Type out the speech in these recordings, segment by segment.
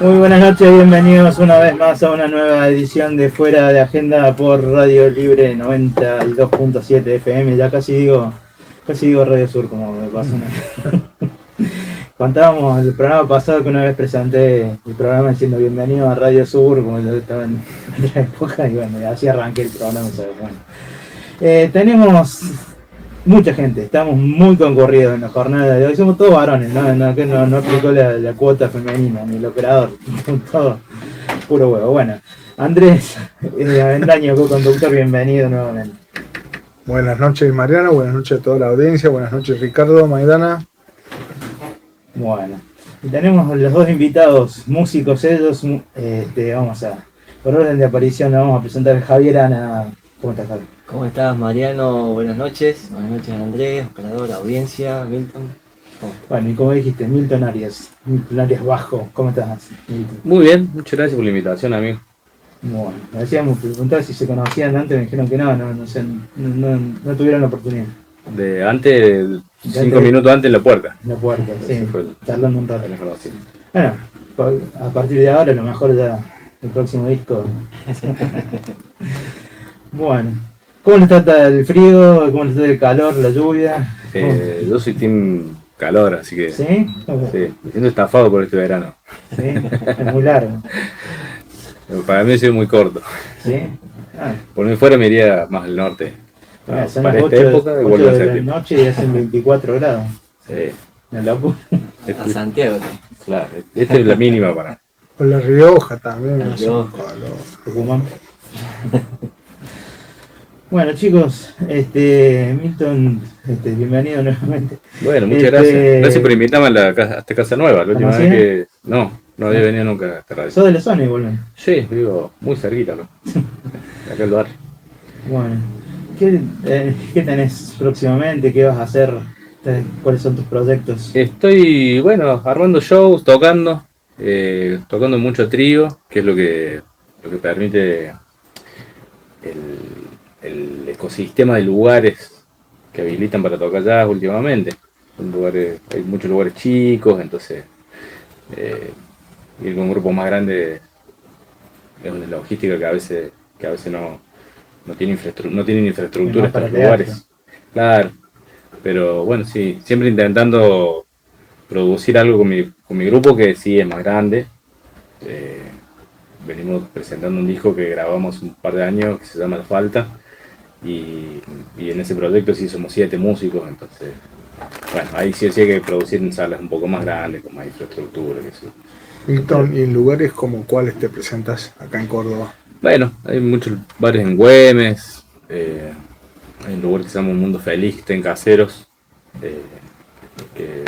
Muy buenas noches, bienvenidos una vez más a una nueva edición de Fuera de Agenda por Radio Libre 92.7 FM. Ya casi digo Radio Sur, como me pasa una. Contábamos el programa pasado que una vez presenté el programa diciendo bienvenido a Radio Sur, como yo estaba en otra época, y bueno, así arranqué el programa. Bueno. Tenemos mucha gente, estamos muy concurridos en la jornada de hoy, somos todos varones, no aplicó la cuota femenina, ni el operador, todo puro huevo. Bueno, Andrés Avendaño, co-conductor, bienvenido nuevamente. Buenas noches Mariano, buenas noches a toda la audiencia, buenas noches Ricardo, Maidana. Bueno, y tenemos los dos invitados, músicos ellos, vamos a, por orden de aparición, vamos a presentar a Javier Ana. ¿Cómo estás, Javier? ¿Cómo estás, Mariano? Buenas noches Andrés, operador, audiencia, Milton. Bueno, y como dijiste, Milton Arias Bajo, ¿cómo estás, Milton? Muy bien, muchas gracias por la invitación, amigo. Bueno, me decíamos, preguntar si se conocían antes, me dijeron que no tuvieron la oportunidad. De antes, 5 minutos antes en la puerta. En la puerta, sí, charlando un rato. Bueno, a partir de ahora, a lo mejor ya el próximo disco. Bueno, ¿cómo les trata el frío? ¿Cómo les trata el calor, la lluvia? yo soy team calor, así que ¿Sí? sí, me siento estafado por este verano. Sí, es muy largo. Para mí ha sido muy corto. ¿Sí? Por mí fuera me iría más al norte. Son para las esta época, 8 vuelve a de ser la tiempo. noche y hacen 24 grados. Sí. En la A Santiago. Claro, esta es la mínima para. O La Rioja también. La Rioja. Tucumán. Bueno, chicos, Milton, bienvenido nuevamente. Bueno, muchas gracias. Gracias por invitarme a esta casa nueva. La última vez que. No había venido nunca a esta radio. ¿Sos de la zona igual? Sí, vivo muy cerquita, ¿no? Acá el barrio. Bueno, ¿qué tenés próximamente? ¿Qué vas a hacer? ¿Cuáles son tus proyectos? Estoy, armando shows, tocando mucho trío, que es lo que permite el ecosistema de lugares que habilitan para tocar jazz últimamente. Hay muchos lugares chicos, entonces ir con un grupo más grande es una logística que a veces no tienen infraestructura estos lugares. Claro, pero bueno, sí, siempre intentando producir algo con mi grupo que sí es más grande. Venimos presentando un disco que grabamos un par de años que se llama La Falta y en ese proyecto sí somos 7 músicos, entonces bueno, ahí sí hay que producir en salas un poco más grandes, con más infraestructura, que sí. Milton, ¿y en lugares como cuáles te presentas acá en Córdoba? Bueno, hay muchos bares en Güemes, hay un lugar que se llama Un Mundo Feliz, que está en Caseros, que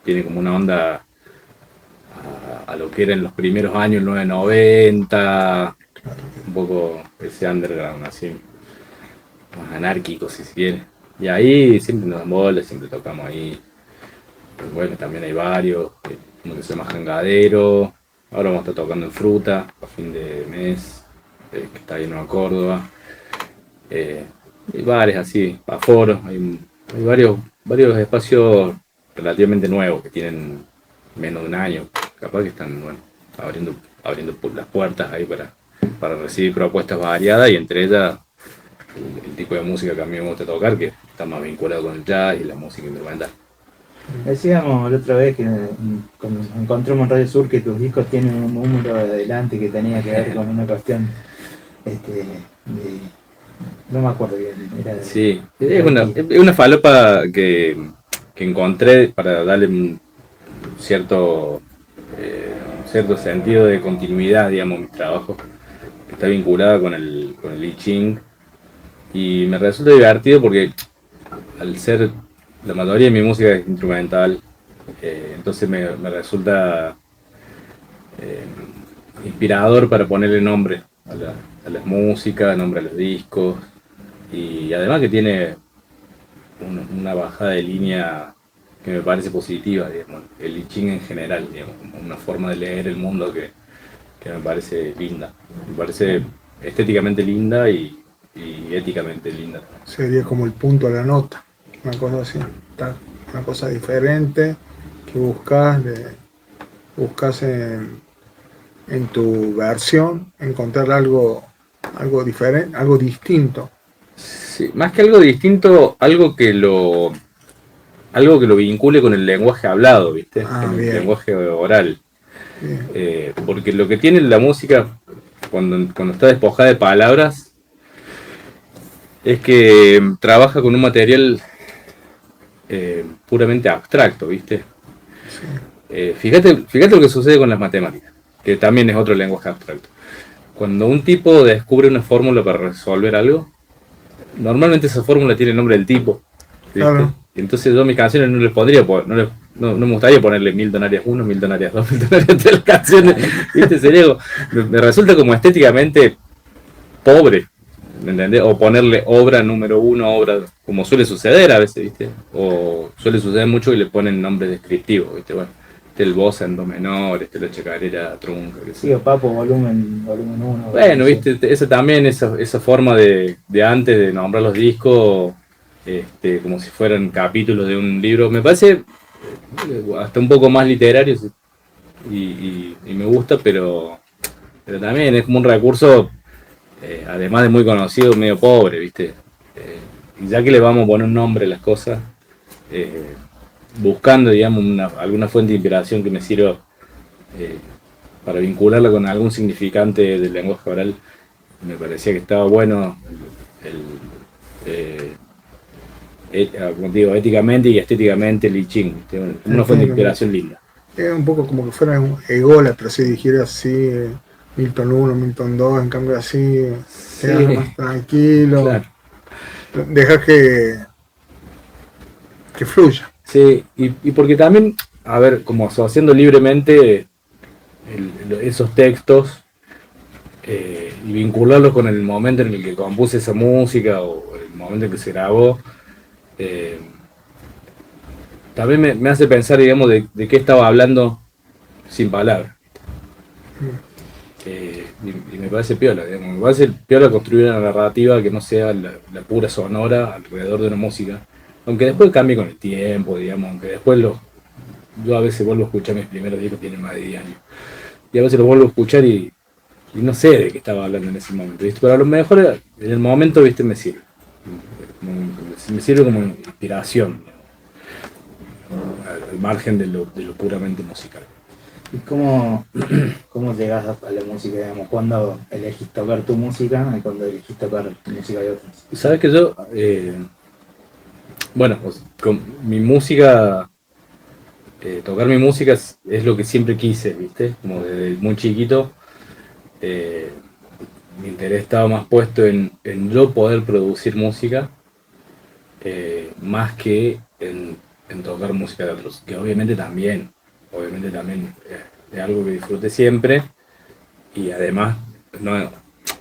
tiene como una onda a lo que era en los primeros años, el 990, un poco ese underground así, más anárquico si se quiere. Y ahí siempre nos dan bolas, siempre tocamos ahí. Pues bueno, también hay varios, uno que se llama Jangadero, ahora vamos a estar tocando en Fruta a fin de mes, que está ahí en Nueva Córdoba. Hay bares así, aforos, hay varios espacios relativamente nuevos que tienen menos de un año, capaz que están abriendo las puertas ahí para recibir propuestas variadas y entre ellas el tipo de música que a mí me gusta tocar, que está más vinculado con el jazz y la música instrumental. Decíamos la otra vez que cuando nos encontramos en Radio Sur que tus discos tienen un número de adelante que tenía que ver con una cuestión no me acuerdo bien. Sí, es una falopa que encontré para darle un cierto sentido de continuidad, digamos, a mi trabajo, que está vinculada con el I Ching, y me resulta divertido porque al ser la mayoría de mi música es instrumental, entonces me resulta inspirador para ponerle nombre a las músicas, nombre a los discos, y además que tiene una bajada de línea que me parece positiva, digamos, el I Ching en general, digamos, una forma de leer el mundo que me parece linda, me parece estéticamente linda y éticamente linda. Sería como el punto a la nota, una cosa así, una cosa diferente que buscas en tu versión encontrar algo diferente, algo distinto. Sí, más que algo distinto, algo que lo vincule con el lenguaje hablado, ¿viste? Con el Bien. lenguaje oral. Bien. Porque lo que tiene la música, cuando está despojada de palabras, es que trabaja con un material puramente abstracto, ¿viste? Fíjate lo que sucede con las matemáticas, que también es otro lenguaje abstracto. Cuando un tipo descubre una fórmula para resolver algo, normalmente esa fórmula tiene el nombre del tipo, ¿viste? Claro. Entonces yo a mis canciones no les podría no me gustaría ponerle Milton Arias 1, Milton Arias 2, Milton Arias 3 las canciones, ¿viste? Sería me resulta como estéticamente pobre, ¿me entendés? O ponerle obra número 1, obra, como suele suceder a veces, ¿viste? O suele suceder mucho y le ponen nombres descriptivos, ¿viste? Bueno, el bossa en do menor, la chacarera trunca, que Sí, o Papo, volumen 1. bueno, viste, esa también, esa forma de antes de nombrar los discos, como si fueran capítulos de un libro, me parece hasta un poco más literario y me gusta, pero también es como un recurso, además de muy conocido, medio pobre, viste. Y ya que le vamos a poner un nombre a las cosas, buscando, digamos, alguna fuente de inspiración que me sirva para vincularla con algún significante del lenguaje oral, me parecía que estaba bueno como digo, éticamente y estéticamente el I Ching, una fuente de inspiración linda. Es un poco como que fuera un ególatra, si dijera así, Milton 1, Milton 2, en cambio así, Sí, más tranquilo, claro. dejar que fluya. Sí, y porque también, a ver, como asociando libremente esos textos y vincularlos con el momento en el que compuse esa música o el momento en que se grabó, también me hace pensar, digamos, de qué estaba hablando sin palabras. Y me parece piola, digamos, me parece piola construir una narrativa que no sea la pura sonora alrededor de una música, aunque después cambie con el tiempo, digamos, aunque después yo a veces vuelvo a escuchar mis primeros discos, tienen más de 10 años, y a veces los vuelvo a escuchar y no sé de qué estaba hablando en ese momento, ¿viste? Pero a lo mejor en el momento, ¿viste? Me sirve como inspiración, al margen de lo puramente musical. ¿Y cómo llegas a la música, digamos? ¿Cuándo elegís tocar tu música y cuándo elegís tocar música de otros? Sabes que yo, bueno, pues, con mi música, tocar mi música es lo que siempre quise, ¿viste? Como desde muy chiquito, mi interés estaba más puesto en yo poder producir música, más que en tocar música de otros, que obviamente también es algo que disfruté siempre, y además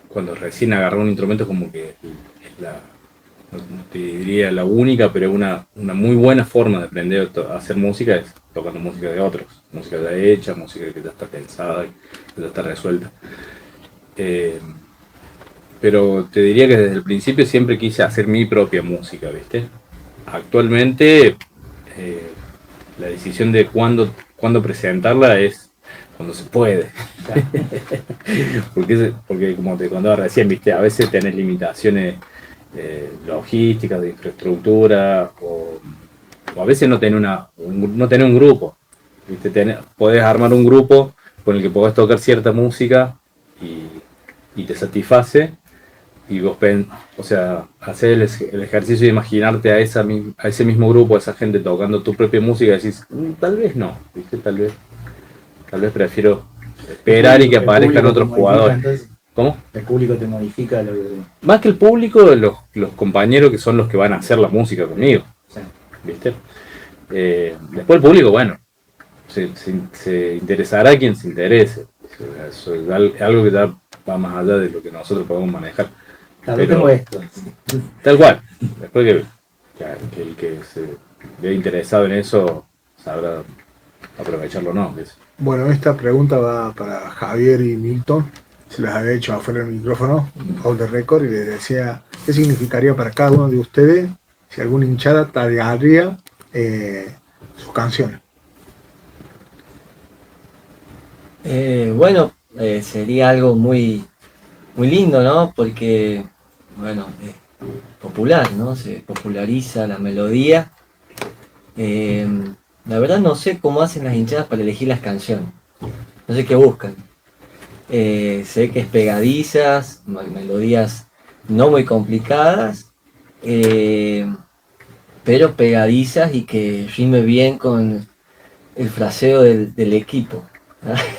cuando recién agarré un instrumento como que es no te diría la única, pero una muy buena forma de aprender a hacer música es tocando música de otros, música ya hecha, música que ya está pensada, que ya está resuelta. Pero te diría que desde el principio siempre quise hacer mi propia música, ¿viste? Actualmente la decisión de cuándo presentarla es cuando se puede. porque como te contaba recién, ¿viste? A veces tenés limitaciones logísticas, de infraestructura, o a veces no tenés un grupo, ¿viste? Podés armar un grupo con el que podés tocar cierta música y te satisface, y vos hacer el ejercicio de imaginarte a ese mismo grupo, a esa gente tocando tu propia música, y decís, tal vez no, ¿viste? Tal vez prefiero esperar y que aparezcan otros jugadores. Entonces, ¿Cómo? el público te modifica lo que... Más que el público, los compañeros que son los que van a hacer la música conmigo, Sí. ¿viste? Después el público, bueno, se interesará a quien se interese. Eso es algo que ya va más allá de lo que nosotros podemos manejar. Tal vez tengo esto. Tal cual. Después que el que se ve interesado en eso sabrá aprovecharlo o no. Bueno, esta pregunta va para Javier y Milton. Se las había hecho afuera del micrófono, off the record, y les decía qué significaría para cada uno de ustedes si alguna hinchada tararía sus canciones. Bueno, sería algo muy, muy lindo, ¿no? Porque, bueno, es popular, ¿no? Se populariza la melodía. Eh, la verdad no sé cómo hacen las hinchadas para elegir las canciones. No sé qué buscan. Sé que es pegadizas, melodías no muy complicadas, eh, pero pegadizas y que rime bien con el fraseo del equipo.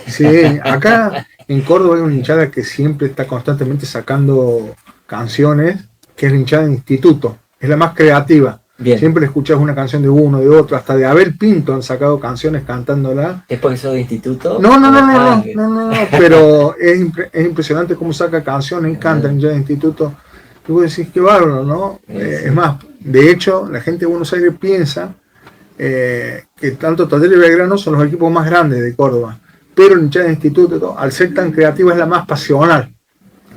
Sí, acá en Córdoba hay una hinchada que siempre está constantemente sacando canciones, que es la hinchada de instituto, es la más creativa. Bien, Siempre escuchás una canción de uno, de otro, hasta de Abel Pinto han sacado canciones cantándola. ¿es porque sos de instituto? No, no, no, no, Ah, no, no, no, no, pero es impresionante cómo saca canciones y canta en hinchada de instituto. Y vos decís, qué bárbaro, ¿no? sí. Es más, de hecho, la gente de Buenos Aires piensa que tanto Talleres y Belgrano son los equipos más grandes de Córdoba, pero el hinchada de instituto, al ser tan creativa, es la más pasional.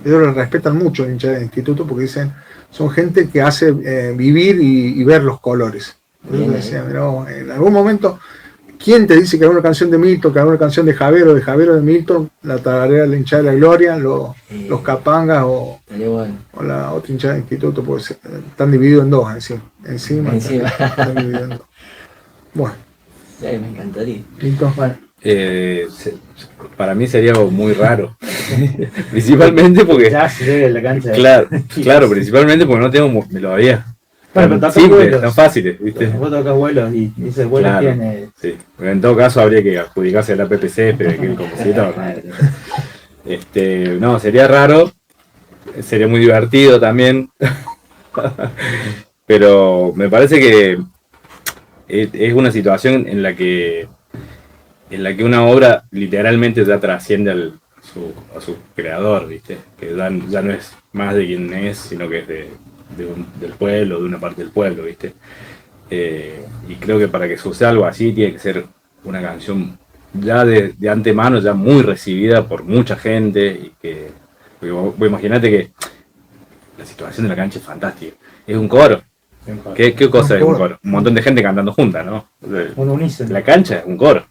Ellos lo respetan mucho el hinchada de instituto porque dicen, son gente que hace vivir y ver los colores. Bien Entonces ahí. decía, pero en algún momento, ¿quién te dice que alguna canción de Milton, que alguna canción de Javier o de Milton, la tararea la hinchada de la Gloria, los capangas Estaría bueno. o la otra hinchada de instituto? Pues están divididos en dos encima Encima. están divididos en dos. Bueno, Sí, me encantaría. Milton. Bueno, Para mí sería algo muy raro. Principalmente porque, ya se llega a la cancha. claro, principalmente porque no tengo melodías Bueno, pero tan tocas simples, vuelos. tan fáciles, ¿viste? Vos tocas vuelos y ese vuelo Claro. tiene. Sí. En todo caso habría que adjudicarse a la PPC, pero que el compositor. No, sería raro, sería muy divertido también, pero me parece que es una situación en la que una obra literalmente ya trasciende a su creador, ¿viste? Que ya no es más de quien es, sino que es del pueblo, de una parte del pueblo, ¿viste? Y creo que para que suceda algo así tiene que ser una canción ya de antemano, ya muy recibida por mucha gente, y que, porque vos imaginate que la situación de la cancha es fantástica. Es un coro. ¿Qué cosa es un coro? Un montón de gente cantando juntas, ¿no? Un unísono. La cancha es un coro.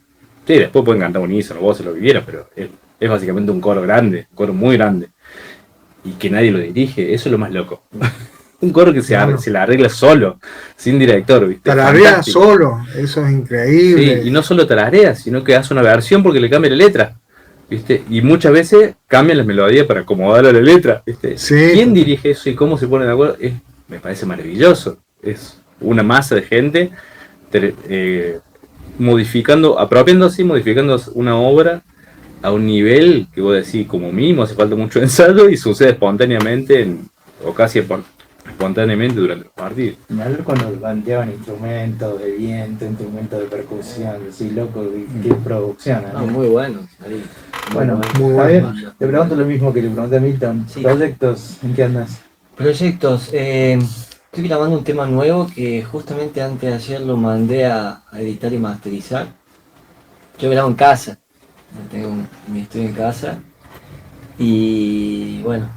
Sí, después pueden cantar unísono, voces, lo que quieran, pero es básicamente un coro grande, un coro muy grande. Y que nadie lo dirige, eso es lo más loco. Un coro que se la arregla solo, sin director, ¿viste? Tararea Fantástico. solo, eso es increíble. Sí, y no solo tararea, sino que hace una versión porque le cambia la letra, ¿viste? Y muchas veces cambian las melodías para acomodar a la letra, ¿viste? Sí. ¿Quién dirige eso y cómo se ponen de acuerdo? Me parece maravilloso. Es una masa de gente modificando, apropiándose y modificando una obra a un nivel que vos decís, como mínimo hace falta mucho ensayo y sucede espontáneamente o casi espontáneamente durante los partidos. Me hablo cuando bandeaban instrumentos de viento, instrumentos de percusión, así loco, qué producción, No, ¿no? muy bueno. Ahí. Bueno, muy Javier, bueno. te pregunto lo mismo que le pregunté a Milton. Sí. ¿Proyectos? ¿En qué andas? Proyectos. Estoy grabando un tema nuevo que justamente antes de ayer lo mandé a editar y masterizar. Yo grabo en casa. Tengo mi estudio en casa. Y bueno,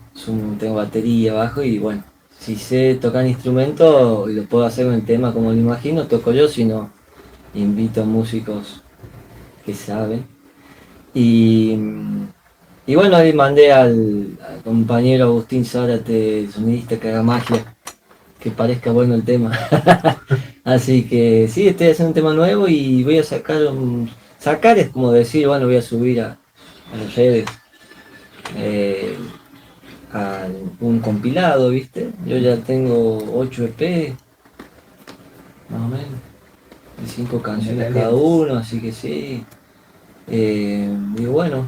tengo batería, bajo y bueno, si sé tocar instrumento y lo puedo hacer con el tema como lo imagino, toco yo, si no, invito a músicos que saben. Y, y bueno, ahí mandé al compañero Agustín Zárate, sonidista, que haga magia, que parezca bueno el tema. Así que sí, estoy haciendo un tema nuevo y voy a sacar sacar es como decir, bueno, voy a subir a las redes. A un compilado, ¿viste? Yo ya tengo 8 EP, más o menos, de 5 canciones cada uno, así que sí. Y bueno,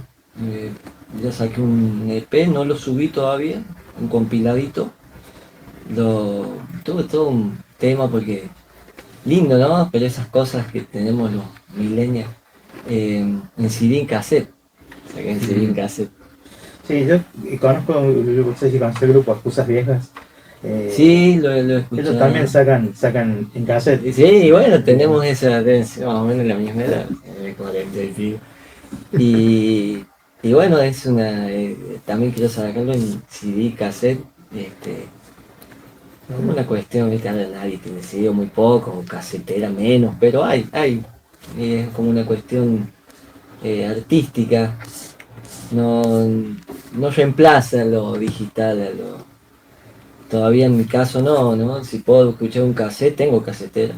ya saqué un EP, no lo subí todavía, un compiladito. Tuve todo un tema porque lindo, ¿no? Pero esas cosas que tenemos los millennials en CD en cassette. Saqué en CD en cassette. Sí, yo conozco, no sé si conoces el grupo Excusas Viejas. Sí, lo he escuchado. Ellos también sacan en cassette. Sí, bueno, tenemos esa más o menos la misma edad, 40 y pico. Y bueno, es también quiero sacarlo en CD, cassette, como una cuestión, ¿viste? Ahora nadie tiene CD, muy poco, o casetera menos, pero hay, es como una cuestión artística, no, no reemplaza lo digital, todavía en mi caso no, si puedo escuchar un cassette, tengo casetera,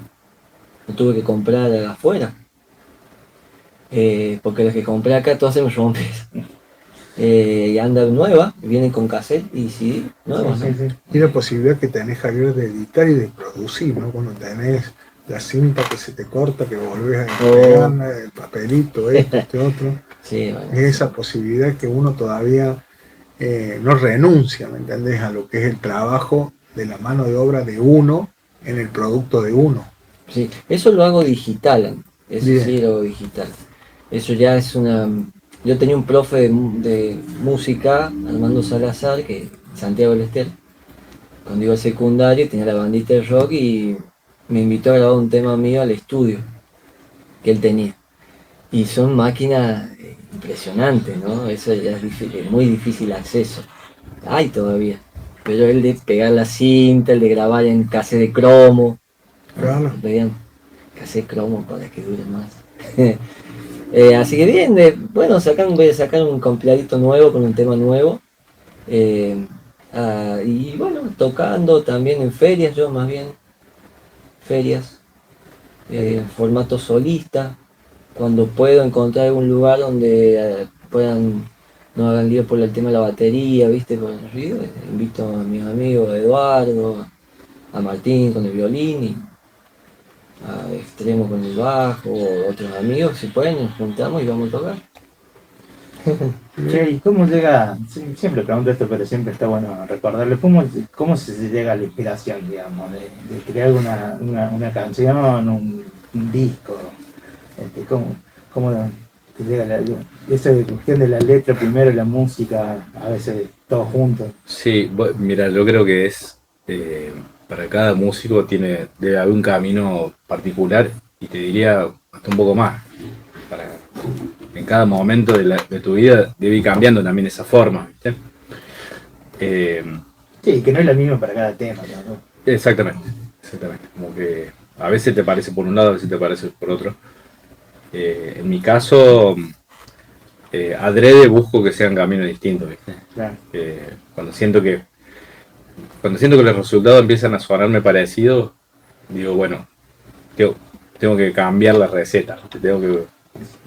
no tuve que comprar afuera, porque los que compré acá todos se me rompen. Y anda nueva, viene con cassette y CD nueva, Sí, ¿no? sí, sí. Y la posibilidad que tenés, Javier, de editar y de producir, ¿no? Cuando tenés la cinta que se te corta, que volvés a pegar, el papelito, esto, este otro. Sí, bueno, Es esa posibilidad que uno todavía no renuncia, ¿me entendés? A lo que es el trabajo de la mano de obra de uno en el producto de uno. sí, eso lo hago digital, eso Bien. sí lo hago digital. Eso ya es una... Yo tenía un profe de música, Armando Salazar, que Santiago del Estero, cuando iba al secundario tenía la bandita de rock y me invitó a grabar un tema mío al estudio que él tenía. Y son máquinas impresionantes, ¿no? Eso ya es muy difícil acceso. Hay todavía. Pero el de pegar la cinta, el de grabar en cassette de cromo. Claro. Vean, cassette cromo para que dure más. Así que bien, bueno, voy a sacar un compiladito nuevo con un tema nuevo. Y bueno, tocando también en ferias, yo más bien. Ferias. En formato solista. Cuando puedo encontrar algún lugar donde puedan, no hagan lío por el tema de la batería, ¿viste? Por el ruido, invito a mis amigos, a Eduardo, a Martín con el violín y a Extremo con el bajo, o otros amigos, si pueden, nos juntamos y vamos a tocar. Che, ¿y cómo llega? Siempre pregunto esto, pero siempre está bueno recordarlo. ¿Cómo se llega a la inspiración, digamos, de crear una canción, un disco? ¿Cómo te llega esa cuestión de la letra primero, la música, a veces todo junto? Sí, mira, yo creo que para cada músico debe haber un camino particular y te diría hasta un poco más. En cada momento de tu vida debe ir cambiando también esa forma, ¿viste? Sí, que no es la misma para cada tema, ¿no? Exactamente. Como que a veces te parece por un lado, a veces te parece por otro. En mi caso, adrede busco que sean caminos distintos, ¿viste? Claro. Cuando siento que los resultados empiezan a sonarme parecidos, digo, bueno, tengo que cambiar la receta, ¿viste?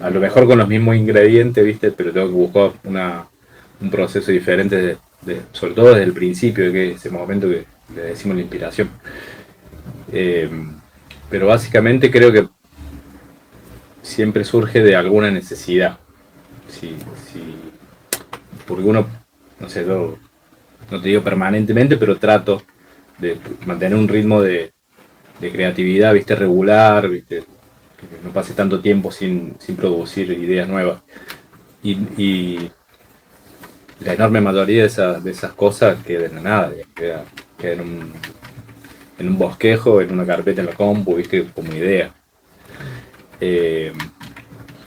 A lo mejor con los mismos ingredientes, ¿viste? Pero tengo que buscar un proceso diferente, sobre todo desde el principio, de que ese momento que le decimos la inspiración. Pero básicamente creo que siempre surge de alguna necesidad. Porque uno, no sé, yo no te digo permanentemente, pero trato de mantener un ritmo de creatividad, ¿viste? Regular, ¿viste? Que no pase tanto tiempo sin producir ideas nuevas. Y la enorme mayoría de esas cosas quedan en nada, queda en un bosquejo, en una carpeta en la compu, ¿viste? Como idea.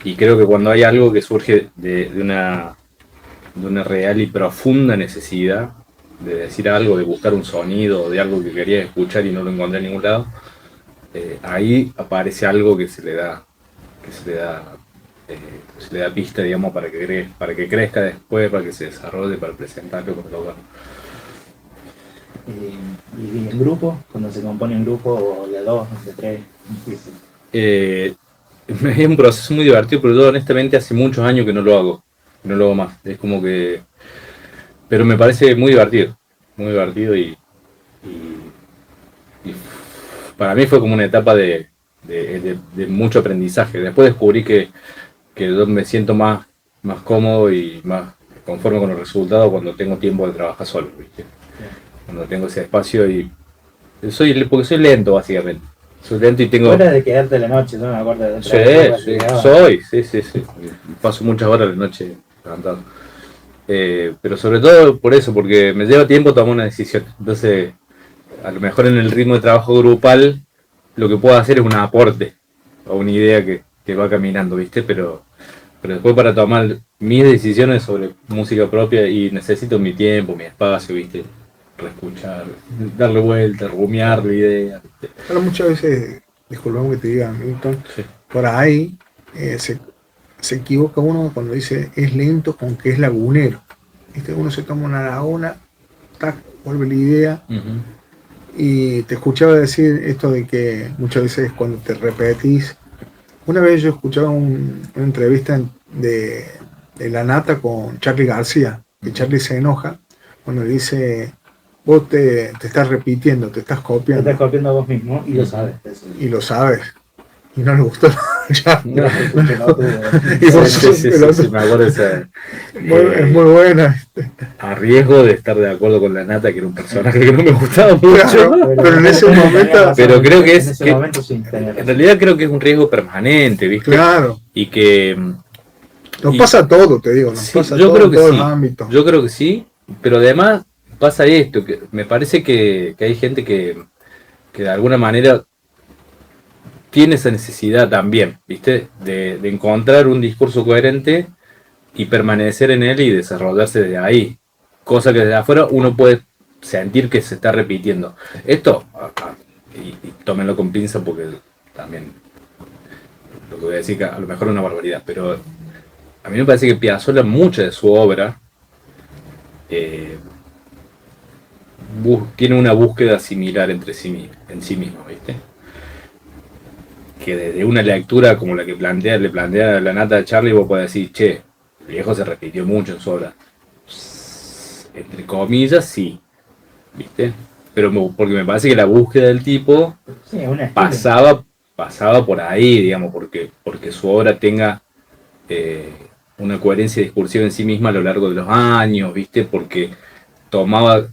Y creo que cuando hay algo que surge de una real y profunda necesidad de decir algo, de buscar un sonido, de algo que quería escuchar y no lo encontré en ningún lado, ahí aparece algo que se le da pista, digamos, para que crezca después, para que se desarrolle, para presentarlo, para tocarlo. ¿Y en grupo? Cuando se compone en grupo de dos, de tres, difícil. Es un proceso muy divertido, pero yo honestamente hace muchos años que no lo hago más. Es como que... Pero me parece muy divertido y para mí fue como una etapa de mucho aprendizaje. Después descubrí que yo me siento más cómodo y más conforme con los resultados cuando tengo tiempo de trabajar solo, ¿viste? Cuando tengo ese espacio porque soy lento básicamente. Soy lento y tengo... Fuera de quedarte la noche, no me acuerdo de otra vez, Sí. Paso muchas horas de la noche levantado. Pero sobre todo por eso, porque me lleva tiempo tomar una decisión. Entonces, a lo mejor en el ritmo de trabajo grupal, lo que puedo hacer es un aporte a una idea que va caminando, ¿viste? Pero después para tomar mis decisiones sobre música propia y necesito mi tiempo, mi espacio, ¿viste? Reescuchar, darle vuelta, rumiar la idea, ¿viste? Ahora muchas veces, disculpame que te diga, Milton, Sí. por ahí se equivoca uno cuando dice es lento con que es lagunero. ¿Viste? Uno se toma una laguna, tac, vuelve la idea. Y te escuchaba decir esto de que muchas veces cuando te repetís. Una vez yo escuchaba una entrevista de La Nata con Charly García, que Charly se enoja cuando le dice, vos te estás repitiendo, te estás Te copiando. estás copiando a vos mismo y lo sabes. Y lo sabes. Y no le gustó. Ya. Y vos Sí, sos sí, pelotudo. sí, me acuerdo de esa. Es muy buena. A riesgo de estar de acuerdo con La Nata, que era un personaje que no me gustaba mucho. Claro, pero en ese momento. Pero creo que es. En ese que- momento sí, tenés en razón. realidad creo que es un riesgo permanente, ¿viste? Claro. Y que. Nos y- pasa todo, te digo. Nos sí, pasa yo todo creo en que todos sí. los ámbitos. Yo creo que sí, pero además pasa esto, que me parece que hay gente que de alguna manera tiene esa necesidad también, ¿viste? De encontrar un discurso coherente y permanecer en él y desarrollarse desde ahí. Cosa que desde afuera uno puede sentir que se está repitiendo. Esto, y tómenlo con pinza porque también lo que voy a decir que a lo mejor es una barbaridad, pero a mí me parece que Piazzolla, mucha de su obra, eh, tiene una búsqueda similar en sí mismo, ¿viste? Que desde una lectura como la que le plantea La Nata de Charly, vos podés decir, che, el viejo se repitió mucho en su obra. Entre comillas, sí, ¿viste? Pero porque me parece que la búsqueda del tipo Sí, es una pasaba por ahí, digamos, porque su obra tenga una coherencia discursiva en sí misma a lo largo de los años, ¿viste? Porque tomaba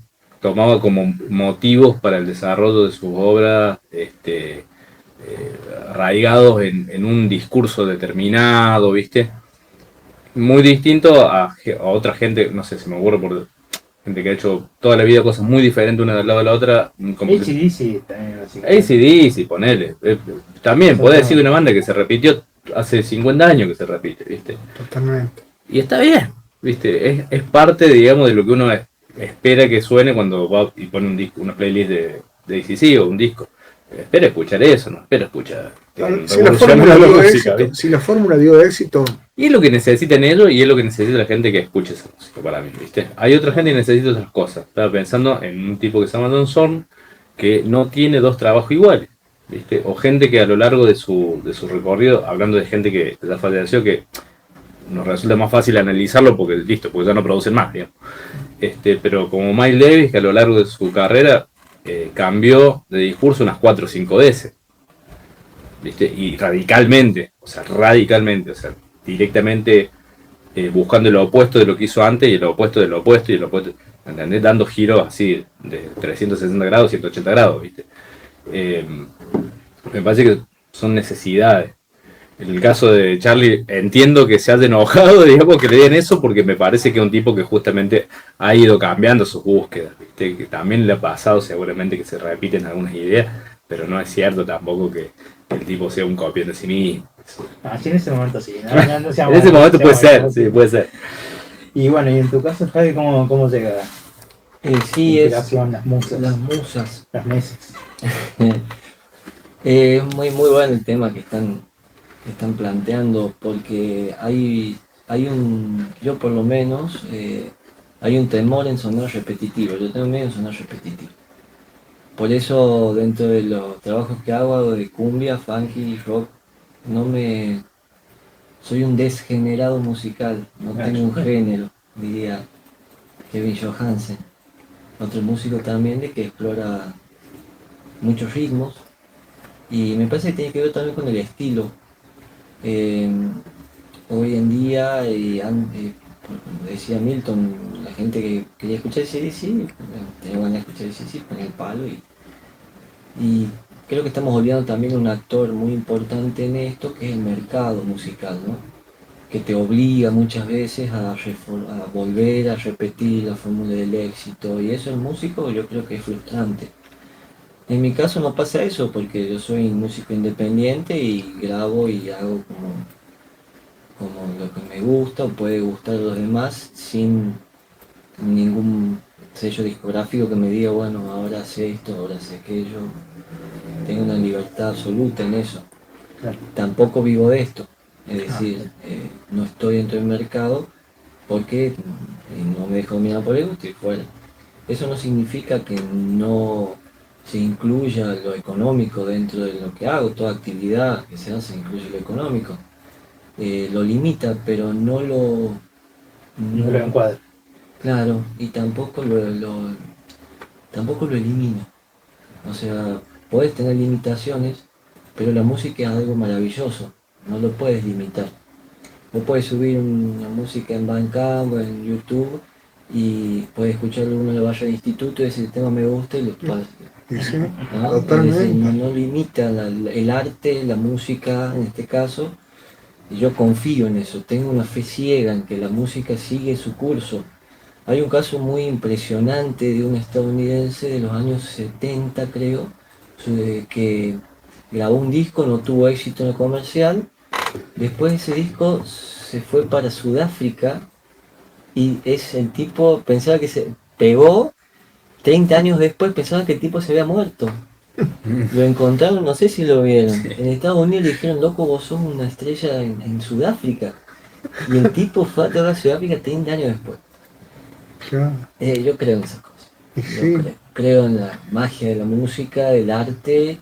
como motivos para el desarrollo de sus obras arraigados en un discurso determinado, ¿viste? Muy distinto a otra gente, no sé, se me ocurre por gente que ha hecho toda la vida cosas muy diferentes una del lado de la otra. AC/DC también, básicamente. AC/DC, ponele. También podés decir de una banda que se repitió hace 50 años que se repite, ¿viste? Totalmente. Y está bien, ¿viste? Es parte, digamos, de lo que uno espera que suene cuando va y pone un disco, una playlist de AC/DC o un disco. Espera escuchar eso, no espera escuchar. Si la fórmula dio éxito, Y es lo que necesitan ellos y es lo que necesita la gente que escuche esa música para mí, ¿viste? Hay otra gente que necesita otras cosas. Estaba pensando en un tipo que se llama Don Zorn, que no tiene dos trabajos iguales, ¿viste? O gente que a lo largo de su recorrido, hablando de gente que ya falleció, que nos resulta más fácil analizarlo porque porque ya no producen más, digamos. Pero como Miles Davis, que a lo largo de su carrera cambió de discurso unas 4 o 5 veces, ¿viste? Y radicalmente, o sea, directamente buscando lo opuesto de lo que hizo antes y lo opuesto de lo opuesto y lo opuesto, ¿entendés? Dando giros así de 360 grados, 180 grados, ¿viste? Me parece que son necesidades. En el caso de Charly, entiendo que se haya enojado, digamos, que le den eso, porque me parece que es un tipo que justamente ha ido cambiando sus búsquedas, ¿viste? Que también le ha pasado seguramente que se repiten algunas ideas, pero no es cierto tampoco que el tipo sea un copión de sí mismo. Así en ese momento sí. En ese momento puede ser, sí, puede ser. Y bueno, y en tu caso, Javi, ¿cómo llega Sí, la es inspiración, las musas, las musas. las mesas? Muy bueno el tema que están planteando, porque hay yo por lo menos, hay un temor en sonar repetitivo. Yo tengo miedo en sonar repetitivo. Por eso dentro de los trabajos que hago de cumbia, funky, rock, soy un desgenerado musical, no tengo un género, diría Kevin Johansen, otro músico también de que explora muchos ritmos, y me parece que tiene que ver también con el estilo. Hoy en día, como decía Milton, la gente que quería escuchar AC/DC, tenía ganas de escuchar AC/DC, pone el palo y creo que estamos olvidando también un actor muy importante en esto, que es el mercado musical, ¿no? Que te obliga muchas veces a volver a repetir la fórmula del éxito, y eso el músico yo creo que es frustrante. En mi caso no pasa eso, porque yo soy músico independiente y grabo y hago como lo que me gusta o puede gustar a los demás, sin ningún sello discográfico que me diga, bueno, ahora sé esto, ahora sé aquello. Tengo una libertad absoluta en eso. Claro. Tampoco vivo de esto, es decir, no estoy dentro del mercado porque no me dejo dominar por el gusto y fuera. Eso no significa que no se incluya lo económico dentro de lo que hago, toda actividad que se hace incluye lo económico. Lo limita, pero no lo... No lo encuadra. Claro, y tampoco lo elimina. O sea, puedes tener limitaciones, pero la música es algo maravilloso, no lo puedes limitar. Vos puedes subir una música en Bandcamp o en YouTube y puedes escucharlo uno en el barrio de instituto y ese tema me gusta y lo puedes. Y sí, ¿No? Es totalmente. decir, no limita el arte, la música en este caso, y yo confío en eso, tengo una fe ciega en que la música sigue su curso. Hay un caso muy impresionante de un estadounidense de los años 70, creo, que grabó un disco, no tuvo éxito en el comercial. Después ese disco se fue para Sudáfrica y es el tipo, pensaba que se pegó, 30 años después pensaba que el tipo se había muerto. Lo encontraron, no sé si lo vieron. En Estados Unidos le dijeron, loco, vos sos una estrella en Sudáfrica. Y el tipo fue a toda Sudáfrica 30 años después. Claro. Yo creo en esas cosas. Y Yo sí, creo en la magia de la música, del arte,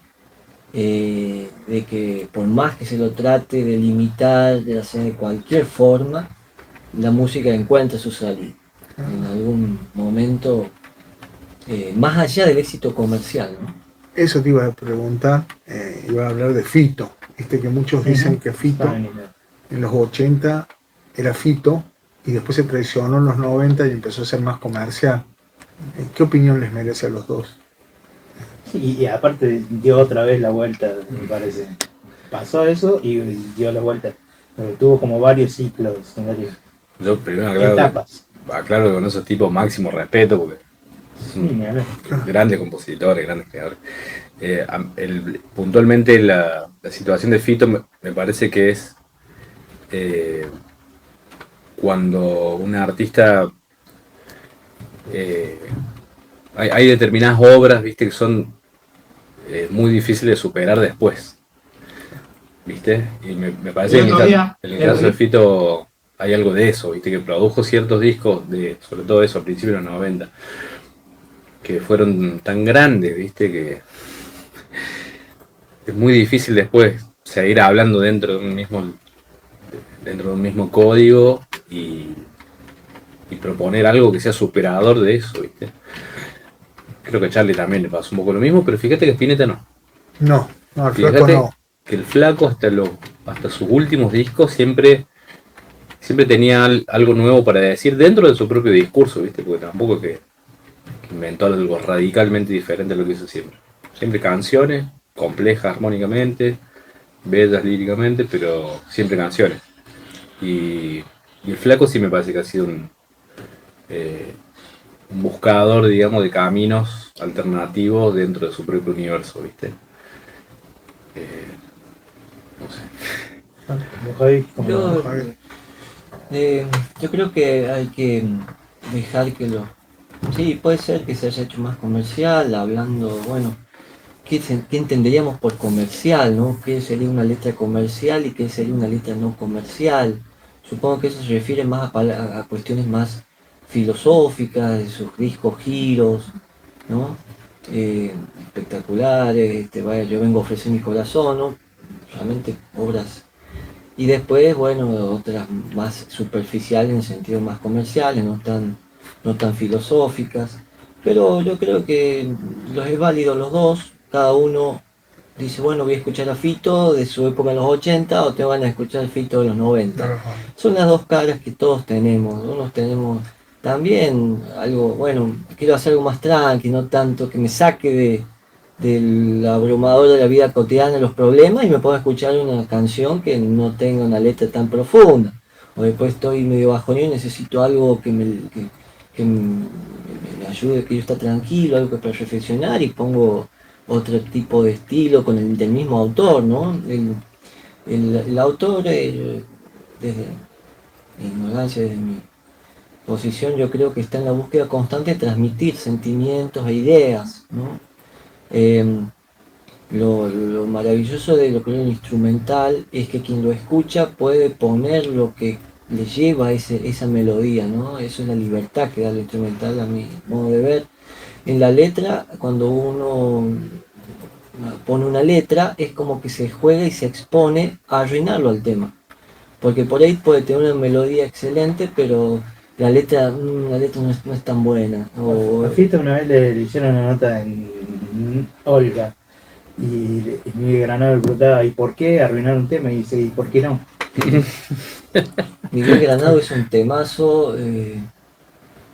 de que por más que se lo trate de limitar, de hacer de cualquier forma, la música encuentra su salida. En algún momento, más allá del éxito comercial, ¿no? eso te iba a preguntar, iba a hablar de Fito. Viste que muchos dicen que Fito Está bien, en los 80 era Fito y después se traicionó en los 90 y empezó a ser más comercial. ¿Qué opinión les merece a los dos? y aparte dio otra vez la vuelta, me parece. Pasó eso y dio la vuelta. Tuvo como varios ciclos, varias Yo primero etapas. aclaro con esos tipos máximo respeto porque Sí, ni hablar. grandes compositores, grandes creadores. Puntualmente la situación de Fito me parece que es cuando un artista hay determinadas obras, viste, que son muy difíciles de superar después, viste, y me parece que en el caso de Fito hay algo de eso, viste, que produjo ciertos discos de, sobre todo eso, a principios de los 90, que fueron tan grandes, viste, que es muy difícil después seguir hablando dentro de un mismo código y proponer algo que sea superador de eso, ¿viste? Creo que a Charlie también le pasó un poco lo mismo, pero fíjate que Spinetta no. No, al Fíjate flaco no. que el flaco hasta sus últimos discos siempre tenía algo nuevo para decir dentro de su propio discurso, ¿viste? Porque tampoco es que inventó algo radicalmente diferente a lo que hizo siempre. Siempre canciones, complejas armónicamente, bellas líricamente, pero siempre canciones. Y el flaco sí me parece que ha sido un buscador, digamos, de caminos alternativos dentro de su propio universo, ¿viste? No sé. Javi, ¿cómo Yo, no? Javier. yo creo que hay que dejar que lo... Sí, puede ser que se haya hecho más comercial, hablando, bueno, ¿qué entenderíamos por comercial, no? ¿Qué sería una letra comercial y qué sería una letra no comercial? Supongo que eso se refiere más a cuestiones más filosóficas, de sus discos giros, ¿no? Espectaculares, vaya, yo vengo a ofrecer mi corazón, ¿no? Realmente obras. Y después, bueno, otras más superficiales en sentido más comerciales, no tan filosóficas. Pero yo creo que los es válido los dos, cada uno dice, bueno, voy a escuchar a Fito de su época en los 80 o te van a escuchar a Fito de los 90. Son las dos caras que todos tenemos. Unos tenemos también algo, bueno, quiero hacer algo más tranqui, no tanto que me saque del abrumador de la vida cotidiana, los problemas, y me puedo escuchar una canción que no tenga una letra tan profunda. O después estoy medio bajonero y necesito algo que me ayude, que yo esté tranquilo, algo para reflexionar y pongo otro tipo de estilo con el del mismo autor, ¿no? El autor, desde mi ignorancia, desde mi posición, yo creo que está en la búsqueda constante de transmitir sentimientos e ideas, ¿no? lo maravilloso de lo que es un instrumental es que quien lo escucha puede poner lo que le lleva esa melodía, ¿no? Eso es la libertad que da el instrumental a mi modo de ver. En la letra, cuando uno pone una letra, es como que se juega y se expone a arruinarlo al tema. Porque por ahí puede tener una melodía excelente, pero la letra no es tan buena. A Fito una vez le hicieron una nota en Olga y Miguel Granado le preguntaba, ¿y por qué arruinar un tema? Y dice, ¿y por qué no? Miguel Granado es un temazo.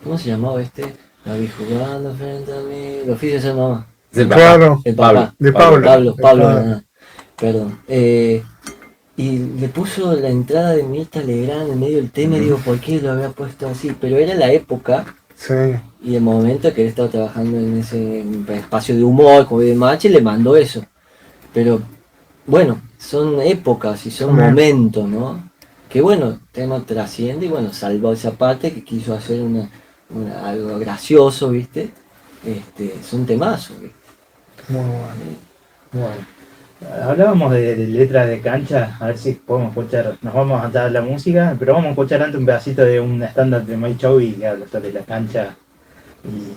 ¿Cómo se llamaba este? La vi jugando frente a mí. Los oficio se llamaba. Es el papá. Claro, El papá. de Pablo. Pablo Granado. Perdón. Y le puso la entrada de Mirta Legrand en medio del tema y digo, ¿por qué lo había puesto así? Pero era la época Sí. y el momento que él estaba trabajando en ese espacio de humor, como de Machi, le mandó eso. Pero bueno, son épocas y son momentos, ¿no? Que bueno, el tema trasciende y bueno, salvó esa parte que quiso hacer algo gracioso, ¿viste? Son temazos, ¿viste? Muy bueno. Bueno, hablábamos de letras de cancha, a ver si podemos escuchar, nos vamos a dar la música, pero vamos a escuchar antes un pedacito de un estándar de Mike Chovy que habla sobre la cancha y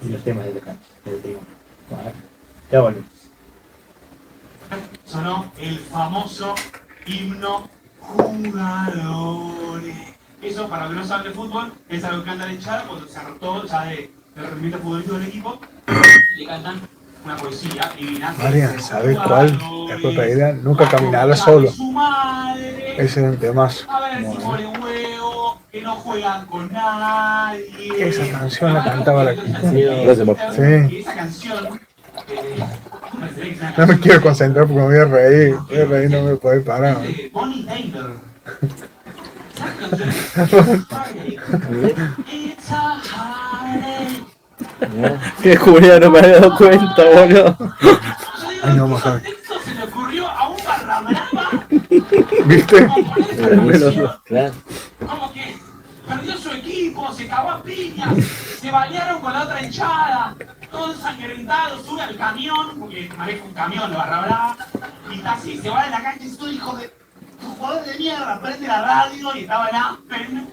los temas de la cancha. Bueno, ya volvemos. Sonó el famoso himno Jugadores. Eso, para los que no saben de fútbol, es algo que canta la hinchada cuando se hartó ya del rendimiento futbolístico del equipo. Y le cantan una poesía divina. Marian, ¿sabes cuál? Es otra idea. Nunca caminará solo. Ese es un temazo. A ver si pone huevo, que no juegan con nadie. Esa canción la cantaba la Gracias, Marco. Sí. Esa canción. No me quiero concentrar porque me voy a reír. Voy a reír, no me puedo parar. Bonnie Taylor. It's a heartache. Que Julián no me había dado cuenta, boludo. Ay, no, vamos a ver. Esto se le ocurrió a un barra brava. ¿Viste? Claro. Como que perdió su equipo, se cagó a piñas, se bañaron con la otra hinchada, todo ensangrentado, sube al camión, porque maneja un camión de barra brava, y está así, se va de la cancha y dice, tú hijo de... Tu jugador de mierda, prende la radio y estaba en Aspen.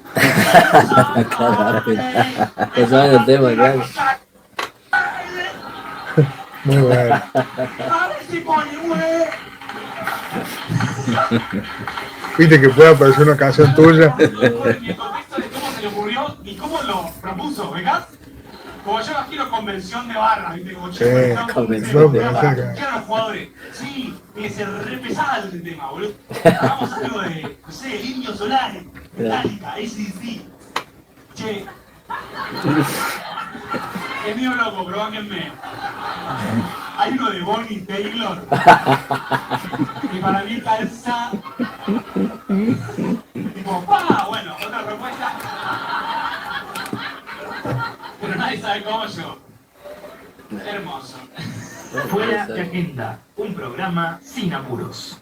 Eso es el tema, claro. Muy bueno. A ver si pone güey. Viste que puede aparecer una canción tuya. En el contexto de cómo se le ocurrió y cómo lo propuso, ¿verdad? Como yo imagino convención de barra, ¿viste? Como Sí, convención de barra. ¿Qué los jugadores? Sí, tiene que ser re pesado el tema, boludo. Hagamos algo de, no sé, el Indio Solari, Metallica, ACDC. Che. Es mío loco, pero bánquenme. Hay uno de Bonnie Taylor. Y para mí calza. Tipo, ¡pa! Bueno, otra propuesta. Pero nadie sabe cómo yo. Hermoso. Fuera de agenda, un programa sin apuros.